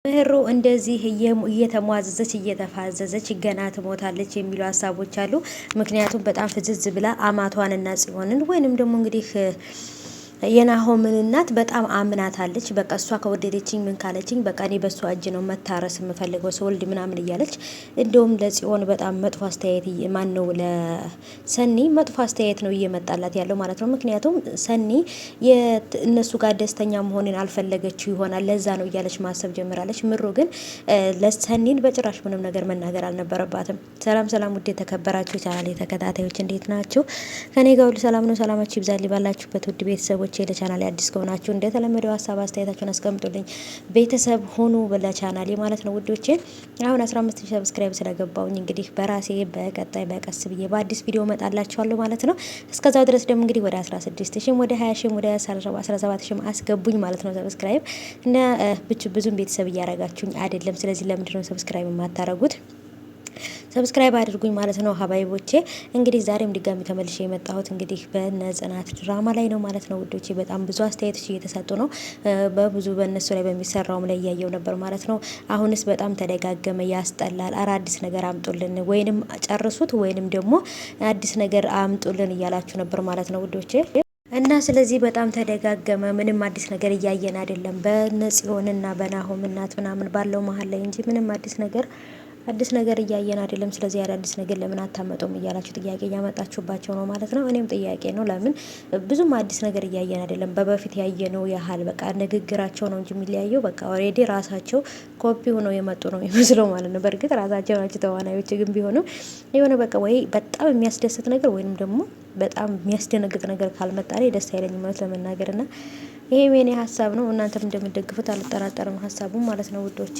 ምህሩ እንደዚህ እየተሟዘዘች እየተፋዘዘች ገና ትሞታለች የሚሉ ሀሳቦች አሉ። ምክንያቱም በጣም ፍዝዝ ብላ አማቷንና ጽዮንን ወይንም ደግሞ እንግዲህ የናሆምን እናት በጣም አምናታለች። በቃ እሷ ከወደደችኝ ምን ካለችኝ በቃ እኔ በሷ እጅ ነው መታረስ የምፈልገው ሰወልድ ምናምን እያለች እንደውም ለጽዮን በጣም መጥፎ አስተያየት ማን ነው ለሰኒ መጥፎ አስተያየት ነው እየመጣላት ያለው ማለት ነው። ምክንያቱም ሰኒ እነሱ ጋር ደስተኛ መሆንን አልፈለገችው ይሆናል ለዛ ነው እያለች ማሰብ ጀምራለች። ምሩ ግን ለሰኒን በጭራሽ ምንም ነገር መናገር አልነበረባትም። ሰላም ሰላም፣ ውድ የተከበራችሁ ቻናል ተከታታዮች እንዴት ናችሁ? ከኔ ጋር ሁሉ ሰላም ነው። ሰላማችሁ ይብዛልኝ ባላችሁበት ውድ ቤተሰቦች። ለቻናሌ አዲስ ከሆናችሁ እንደተለመደው ሀሳብ አስተያየታችሁን አስቀምጡልኝ፣ ቤተሰብ ሆኑ ለቻናሌ ማለት ነው ውዶቼ። አሁን 15000 ሰብስክራይብ ስለገባውኝ እንግዲህ በራሴ በቀጣይ በቀስ ብዬ በአዲስ ቪዲዮ መጣላችኋለሁ ማለት ነው። እስከዛው ድረስ ደግሞ እንግዲህ ወደ 16000 ወደ 20000 ወደ 17000 አስገቡኝ ማለት ነው ሰብስክራይብ እና ብዙም ቤተሰብ እያረጋችሁኝ አይደለም። ስለዚህ ለምንድን ነው ሰብስክራይብ የማታረጉት? ሰብስክራይብ አድርጉኝ ማለት ነው ሀባይቦቼ። እንግዲህ ዛሬም ድጋሚ ተመልሼ የመጣሁት እንግዲህ በጽናት ድራማ ላይ ነው ማለት ነው ውዶቼ። በጣም ብዙ አስተያየቶች እየተሰጡ ነው። በብዙ በእነሱ ላይ በሚሰራውም ላይ እያየው ነበር ማለት ነው። አሁንስ በጣም ተደጋገመ፣ ያስጠላል። አረ አዲስ ነገር አምጡልን፣ ወይንም ጨርሱት ወይንም ደግሞ አዲስ ነገር አምጡልን እያላችሁ ነበር ማለት ነው ውዶቼ። እና ስለዚህ በጣም ተደጋገመ። ምንም አዲስ ነገር እያየን አይደለም በነጽዮንና በናሆም እናት ምናምን ባለው መሀል ላይ እንጂ ምንም አዲስ ነገር እያየን አይደለም። ስለዚህ አዲስ ነገር ለምን አታመጡም እያላችሁ ጥያቄ እያመጣችሁባቸው ነው ማለት ነው። እኔም ጥያቄ ነው ለምን ብዙም አዲስ ነገር እያየን አይደለም። በበፊት ያየነው ያህል በቃ ንግግራቸው ነው እንጂ የሚለያየው በቃ ኦሬዲ ራሳቸው ኮፒ ሆነው የመጡ ነው የሚመስለው ማለት ነው። በእርግጥ ራሳቸው ናቸው ተዋናዮች፣ ግን ቢሆንም የሆነ በቃ ወይ በጣም የሚያስደስት ነገር ወይንም ደግሞ በጣም የሚያስደነግጥ ነገር ካልመጣ ደስ አይለኝም ማለት ለመናገር እና ይሄ የኔ ሀሳብ ነው። እናንተም እንደምትደግፉት አልጠራጠርም ሀሳቡ ማለት ነው ውዶቼ።